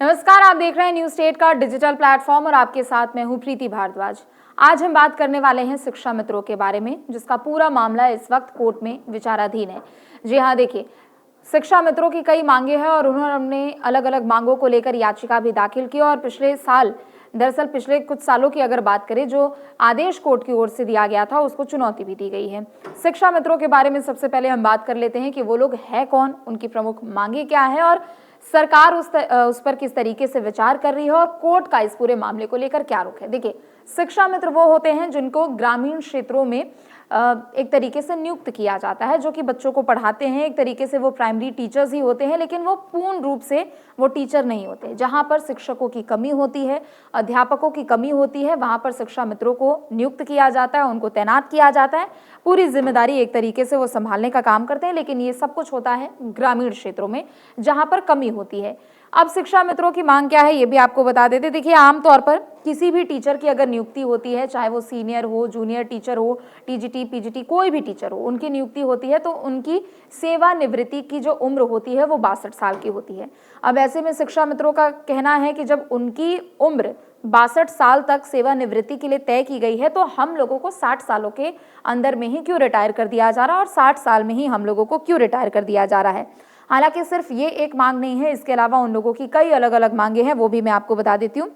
नमस्कार, आप देख रहे हैं न्यूज स्टेट का डिजिटल प्लेटफॉर्म और आपके साथ मैं हूं प्रीति भारद्वाज। आज हम बात करने वाले हैं शिक्षा मित्रों के बारे में, जिसका पूरा मामला इस वक्त कोर्ट में विचाराधीन है। जी हां, देखिए, शिक्षा मित्रों की कई मांगे हैं और उन्होंने अलग अलग मांगों को लेकर याचिका भी दाखिल की और पिछले कुछ सालों की अगर बात करें, जो आदेश कोर्ट की ओर से दिया गया था उसको चुनौती भी दी गई है। शिक्षा मित्रों के बारे में सबसे पहले हम बात कर लेते हैं कि वो लोग हैं कौन, उनकी प्रमुख मांगे क्या है और सरकार उस पर किस तरीके से विचार कर रही है और कोर्ट का इस पूरे मामले को लेकर क्या रुख है। देखिए, शिक्षा मित्र वो होते हैं जिनको ग्रामीण क्षेत्रों में एक तरीके से नियुक्त किया जाता है, जो कि बच्चों को पढ़ाते हैं। एक तरीके से वो प्राइमरी टीचर्स ही होते हैं, लेकिन वो पूर्ण रूप से वो टीचर नहीं होते। जहां पर शिक्षकों की कमी होती है, अध्यापकों की कमी होती है, वहां पर शिक्षा मित्रों को नियुक्त किया जाता है, उनको तैनात किया जाता है। पूरी जिम्मेदारी एक तरीके से वो संभालने का काम करते हैं, लेकिन ये सब कुछ होता है ग्रामीण क्षेत्रों में जहां पर कमी होती है। अब शिक्षा मित्रों की मांग क्या है ये भी आपको बता देते। देखिए, आमतौर पर किसी भी टीचर की अगर नियुक्ति होती है, चाहे वो सीनियर हो, जूनियर टीचर हो, टीजीटी, पीजीटी, कोई भी टीचर हो, उनकी नियुक्ति होती है तो उनकी सेवानिवृत्ति की जो उम्र होती है वो 62 साल की होती है। अब ऐसे में शिक्षा मित्रों का कहना है कि जब उनकी उम्र 62 साल तक सेवानिवृत्ति के लिए तय की गई है, तो हम लोगों को 60 सालों के अंदर में ही क्यों रिटायर कर दिया जा रहा है और 60 साल में ही हम लोगों को क्यों रिटायर कर दिया जा रहा है। हालांकि सिर्फ ये एक मांग नहीं है, इसके अलावा उन लोगों की कई अलग अलग मांगे हैं, वो भी मैं आपको बता देती हूँ।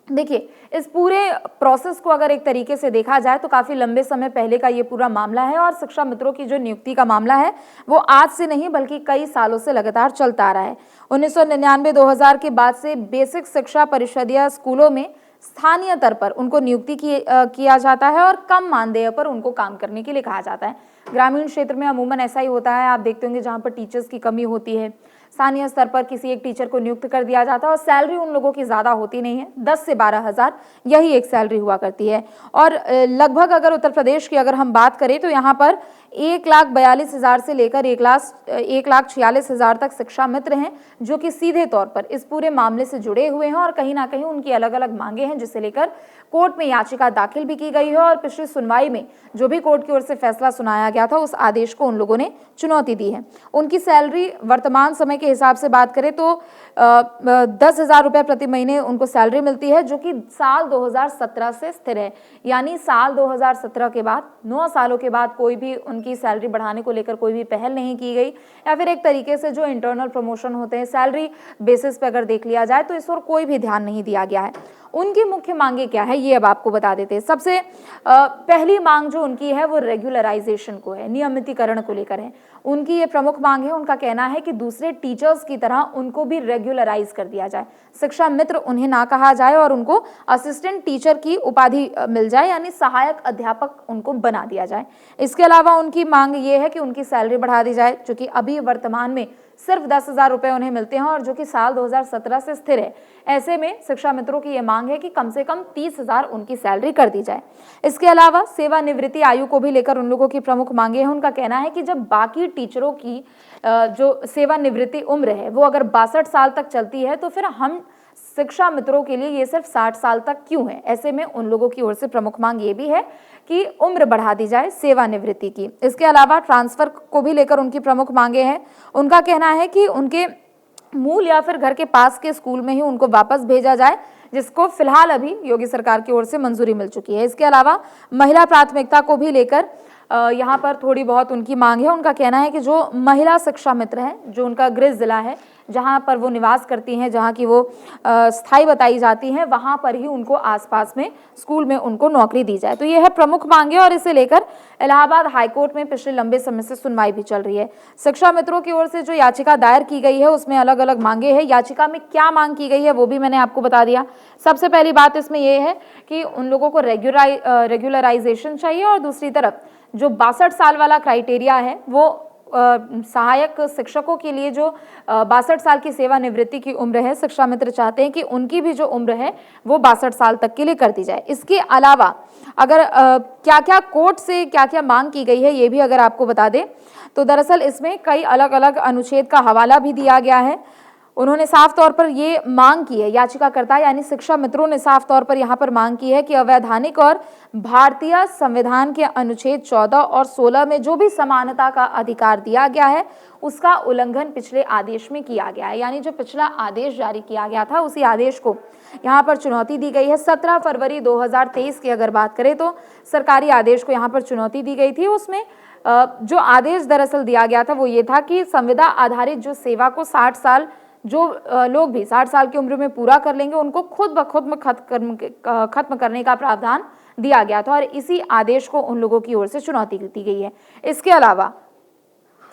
देखिए, इस पूरे प्रोसेस को अगर एक तरीके से देखा जाए तो काफी लंबे समय पहले का ये पूरा मामला है और शिक्षा मित्रों की जो नियुक्ति का मामला है वो आज से नहीं बल्कि कई सालों से लगातार चलता आ रहा है। 1999-2000 के बाद से बेसिक शिक्षा परिषदीय स्कूलों में स्थानीय स्तर पर उनको नियुक्ति किया जाता है और कम मानदेय पर उनको काम करने के लिए कहा जाता है। ग्रामीण क्षेत्र में अमूमन ऐसा ही होता है, आप देखते होंगे, जहाँ पर टीचर्स की कमी होती है, स्थानीय स्तर पर किसी एक टीचर को नियुक्त कर दिया जाता है और सैलरी उन लोगों की ज़्यादा होती नहीं है, 10 से 12 हज़ार यही एक सैलरी हुआ करती है। और लगभग अगर उत्तर प्रदेश की अगर हम बात करें तो यहाँ पर 1,42,000 से लेकर 1,46,000 तक शिक्षा मित्र हैं, जो कि सीधे तौर पर इस पूरे मामले से जुड़े हुए हैं और कहीं ना कहीं उनकी अलग अलग मांगे हैं, जिसे लेकर कोर्ट में याचिका दाखिल भी की गई है। और पिछली सुनवाई में जो भी कोर्ट की ओर से फैसला सुनाया गया था, उस आदेश को उन लोगों ने चुनौती दी है। उनकी सैलरी वर्तमान समय के हिसाब से बात करें तो 10,000 रुपये प्रति महीने उनको सैलरी मिलती है, जो कि साल 2017 से स्थिर है। यानी साल 2017 के बाद 9 सालों के बाद कोई भी उनकी सैलरी बढ़ाने को लेकर कोई भी पहल नहीं की गई, या फिर एक तरीके से जो इंटरनल प्रमोशन होते हैं सैलरी बेसिस पे अगर देख लिया जाए तो इस ओर कोई भी ध्यान नहीं दिया गया है। उनकी मुख्य मांगे क्या है ये अब आपको बता देते हैं। सबसे पहली मांग जो उनकी है वो रेगुलराइजेशन को है, नियमितीकरण को लेकर है। उनकी ये प्रमुख मांग है। उनका कहना है कि दूसरे टीचर्स की तरह उनको भी रेगुलराइज कर दिया जाए, शिक्षा मित्र उन्हें ना कहा जाए और उनको असिस्टेंट टीचर की उपाधि मिल जाए, यानी सहायक अध्यापक उनको बना दिया जाए। इसके अलावा उनकी मांग ये है कि उनकी सैलरी बढ़ा दी जाए, जो कि अभी वर्तमान में सिर्फ 10,000 रुपये उन्हें मिलते हैं और जो कि साल 2017 से स्थिर है। ऐसे में शिक्षा मित्रों की यह मांग है कि कम से कम 30,000 उनकी सैलरी कर दी जाए। इसके अलावा सेवानिवृत्ति आयु को भी लेकर उन लोगों की प्रमुख मांगे हैं। उनका कहना है कि जब बाकी टीचरों की जो सेवानिवृत्ति उम्र है वो अगर 62 साल तक चलती है, तो फिर हम शिक्षा मित्रों के लिए ये सिर्फ 60 साल तक क्यों है। ऐसे में उन लोगों की ओर से प्रमुख मांग ये भी है कि उम्र बढ़ा दी जाए सेवानिवृत्ति की। इसके अलावा ट्रांसफर को भी लेकर उनकी प्रमुख मांगे हैं। उनका कहना है कि उनके मूल या फिर घर के पास के स्कूल में ही उनको वापस भेजा जाए, जिसको फिलहाल अभी योगी सरकार की ओर से मंजूरी मिल चुकी है। इसके अलावा महिला प्राथमिकता को भी लेकर यहाँ पर थोड़ी बहुत उनकी मांग है। उनका कहना है कि जो महिला शिक्षा मित्र है, जो उनका गृह जिला है, जहाँ पर वो निवास करती हैं, जहाँ की वो स्थायी बताई जाती हैं, वहाँ पर ही उनको आसपास में स्कूल में उनको नौकरी दी जाए। तो ये है प्रमुख मांगे और इसे लेकर इलाहाबाद हाईकोर्ट में पिछले लंबे समय से सुनवाई भी चल रही है। शिक्षा मित्रों की ओर से जो याचिका दायर की गई है उसमें अलग अलग मांगे हैं। याचिका में क्या मांग की गई है वो भी मैंने आपको बता दिया। सबसे पहली बात इसमें यह है कि उन लोगों को रेगुलराइजेशन चाहिए और दूसरी तरफ जो 62 साल वाला क्राइटेरिया है वो सहायक शिक्षकों के लिए जो 62 साल की सेवानिवृत्ति की उम्र है, शिक्षा मित्र चाहते हैं कि उनकी भी जो उम्र है वो 62 साल तक के लिए कर दी जाए। इसके अलावा अगर क्या क्या कोर्ट से क्या क्या मांग की गई है ये भी अगर आपको बता दें तो दरअसल इसमें कई अलग अलग अनुच्छेद का हवाला भी दिया गया है। उन्होंने साफ तौर पर ये मांग की है, याचिकाकर्ता यानी शिक्षा मित्रों ने साफ तौर पर यहां पर मांग की है कि अवैधानिक और भारतीय संविधान के अनुच्छेद 14 और 16 में जो भी समानता का अधिकार दिया गया है उसका उल्लंघन पिछले आदेश में किया गया है। यानी जो पिछला आदेश जारी किया गया था उसी आदेश को यहां पर चुनौती दी गई है। 17 फरवरी 2023 की अगर बात करें तो सरकारी आदेश को यहां पर चुनौती दी गई थी। उसमें जो आदेश दरअसल दिया गया था वो ये था कि संविदा आधारित जो सेवा को 60 साल जो लोग भी 60 साल की उम्र में पूरा कर लेंगे उनको खुद ब खुद में खत्म करने का प्रावधान दिया गया था और इसी आदेश को उन लोगों की ओर से चुनौती दी गई है। इसके अलावा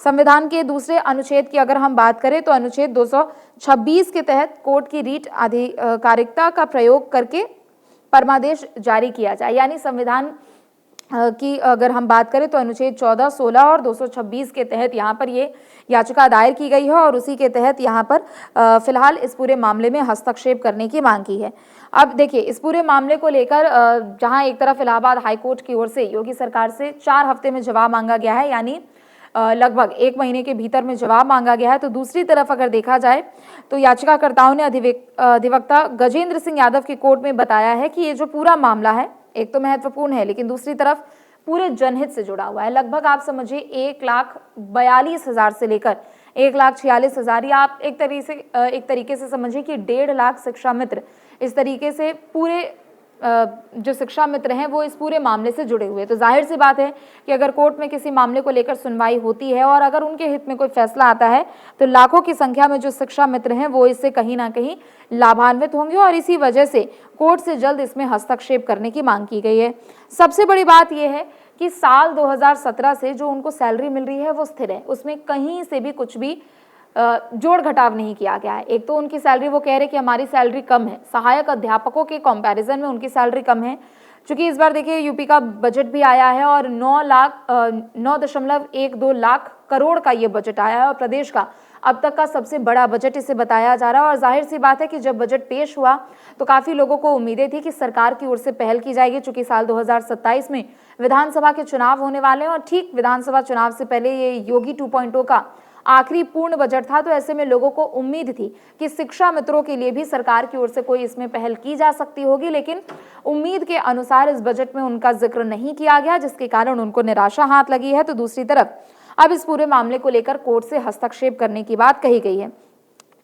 संविधान के दूसरे अनुच्छेद की अगर हम बात करें तो अनुच्छेद 226 के तहत कोर्ट की रीट आधिकारिकता का प्रयोग करके परमादेश जारी किया जाए। यानी संविधान की अगर हम बात करें तो अनुच्छेद 14, 16 और 226 के तहत यहाँ पर ये याचिका दायर की गई है और उसी के तहत यहाँ पर फिलहाल इस पूरे मामले में हस्तक्षेप करने की मांग की है। अब देखिए इस पूरे मामले को लेकर जहाँ एक तरफ इलाहाबाद हाईकोर्ट की ओर से योगी सरकार से 4 हफ्ते में जवाब मांगा गया है, यानी लगभग 1 महीने के भीतर में जवाब मांगा गया है, तो दूसरी तरफ अगर देखा जाए तो याचिकाकर्ताओं ने अधिवक्ता गजेंद्र सिंह यादव की कोर्ट में बताया है कि ये जो पूरा मामला है एक तो महत्वपूर्ण है लेकिन दूसरी तरफ पूरे जनहित से जुड़ा हुआ है। लगभग आप समझिए 1,42,000 से लेकर 1,46,000 या आप एक तरीके से समझिए कि 1.5 लाख शिक्षा मित्र इस तरीके से पूरे जो शिक्षा मित्र हैं वो इस पूरे मामले से जुड़े हुए। तो जाहिर सी बात है कि अगर कोर्ट में किसी मामले को लेकर सुनवाई होती है और अगर उनके हित में कोई फैसला आता है तो लाखों की संख्या में जो शिक्षा मित्र हैं वो इससे कहीं ना कहीं लाभान्वित होंगे और इसी वजह से कोर्ट से जल्द इसमें हस्तक्षेप करने की मांग की गई है। सबसे बड़ी बात यह है कि साल 2017 से जो उनको सैलरी मिल रही है वो स्थिर है, उसमें कहीं से भी कुछ भी जोड़ घटाव नहीं किया गया है। एक तो उनकी सैलरी वो कह रहे कि हमारी सैलरी कम है, सहायक अध्यापकों के कंपैरिजन में उनकी सैलरी कम है। चूंकि इस बार देखिए यूपी का बजट भी आया है और 9.12 लाख करोड़ का ये बजट आया है और प्रदेश का अब तक का सबसे बड़ा बजट इसे बताया जा रहा है। और जाहिर सी बात है कि जब बजट पेश हुआ तो काफ़ी लोगों को उम्मीदें थी कि सरकार की ओर से पहल की जाएगी, चूंकि साल 2027 में विधानसभा के चुनाव होने वाले हैं और ठीक विधानसभा चुनाव से पहले ये योगी 2.0 का आखिरी पूर्ण बजट था। तो ऐसे में लोगों को उम्मीद थी कि शिक्षा मित्रों के लिए भी सरकार की ओर से कोई इसमें पहल की जा सकती होगी, लेकिन उम्मीद के अनुसार इस बजट में उनका जिक्र नहीं किया गया, जिसके कारण उनको निराशा हाथ लगी है। तो दूसरी तरफ अब इस पूरे मामले को लेकर कोर्ट से हस्तक्षेप करने की बात कही गई है।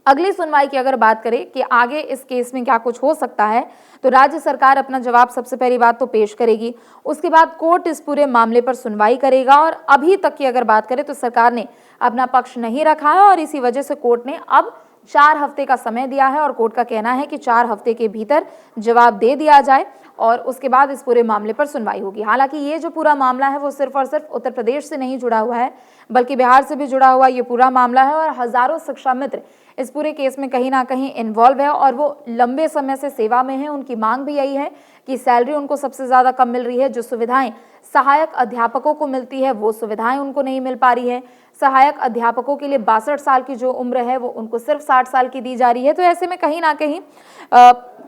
अगली सुनवाई की अगर बात करें कि आगे इस केस में क्या कुछ हो सकता है, तो राज्य सरकार अपना जवाब सबसे पहली बात तो पेश करेगी, उसके बाद कोर्ट इस पूरे मामले पर सुनवाई करेगा। और अभी तक की अगर बात करें तो सरकार ने अपना पक्ष नहीं रखा है और इसी वजह से कोर्ट ने अब 4 हफ्ते का समय दिया है और कोर्ट का कहना है कि 4 हफ्ते के भीतर जवाब दे दिया जाए और उसके बाद इस पूरे मामले पर सुनवाई होगी। हालांकि ये जो पूरा मामला है वो सिर्फ और सिर्फ उत्तर प्रदेश से नहीं जुड़ा हुआ है, बल्कि बिहार से भी जुड़ा हुआ ये पूरा मामला है और हजारों शिक्षा मित्र इस पूरे केस में कहीं ना कहीं इन्वॉल्व है और वो लंबे समय से सेवा में है। उनकी मांग भी यही है कि सैलरी उनको सबसे ज़्यादा कम मिल रही है, जो सुविधाएं सहायक अध्यापकों को मिलती है वो सुविधाएं उनको नहीं मिल पा रही है। सहायक अध्यापकों के लिए 62 साल की जो उम्र है वो उनको सिर्फ 60 साल की दी जा रही है। तो ऐसे में कहीं ना कहीं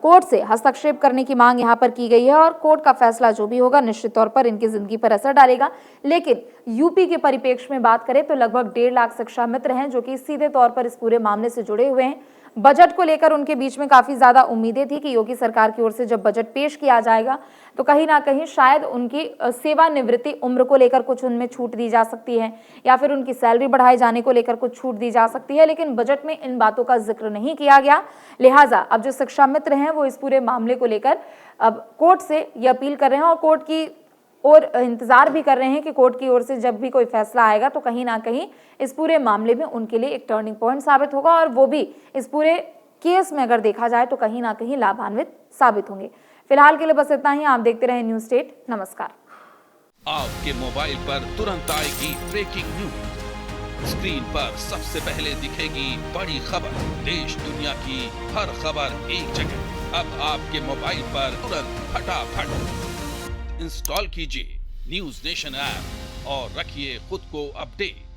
कोर्ट से हस्तक्षेप करने की मांग यहाँ पर की गई है और कोर्ट का फैसला जो भी होगा निश्चित तौर पर इनकी जिंदगी पर असर डालेगा। लेकिन यूपी के परिप्रेक्ष्य में बात करें तो लगभग 1.5 लाख शिक्षा मित्र हैं जो कि सीधे तौर पर इस पूरे मामले से जुड़े हुए हैं। बजट को लेकर उनके बीच में काफी ज्यादा उम्मीदें थी कि योगी सरकार की ओर से जब बजट पेश किया जाएगा तो कहीं ना कहीं शायद उनकी सेवानिवृत्ति उम्र को लेकर कुछ उनमें छूट दी जा सकती है या फिर उनकी सैलरी बढ़ाए जाने को लेकर कुछ छूट दी जा सकती है, लेकिन बजट में इन बातों का जिक्र नहीं किया गया। लिहाजा अब जो शिक्षा मित्र हैं वो इस पूरे मामले को लेकर अब कोर्ट से ये अपील कर रहे हैं और कोर्ट की और इंतजार भी कर रहे हैं कि कोर्ट की ओर से जब भी कोई फैसला आएगा तो कहीं ना कहीं इस पूरे मामले में उनके लिए एक टर्निंग पॉइंट साबित होगा और वो भी इस पूरे केस में अगर देखा जाए तो कहीं ना कहीं लाभान्वित साबित होंगे। फिलहाल के लिए बस इतना ही। आप देखते रहें न्यूज स्टेट। नमस्कार। आपके मोबाइल पर तुरंत आएगी ब्रेकिंग न्यूज, स्क्रीन पर सबसे पहले दिखेगी बड़ी खबर, देश दुनिया की हर खबर एक जगह। अब आपके मोबाइल पर तुरंत फटाफट इंस्टॉल कीजिए न्यूज नेशन ऐप और रखिए खुद को अपडेट।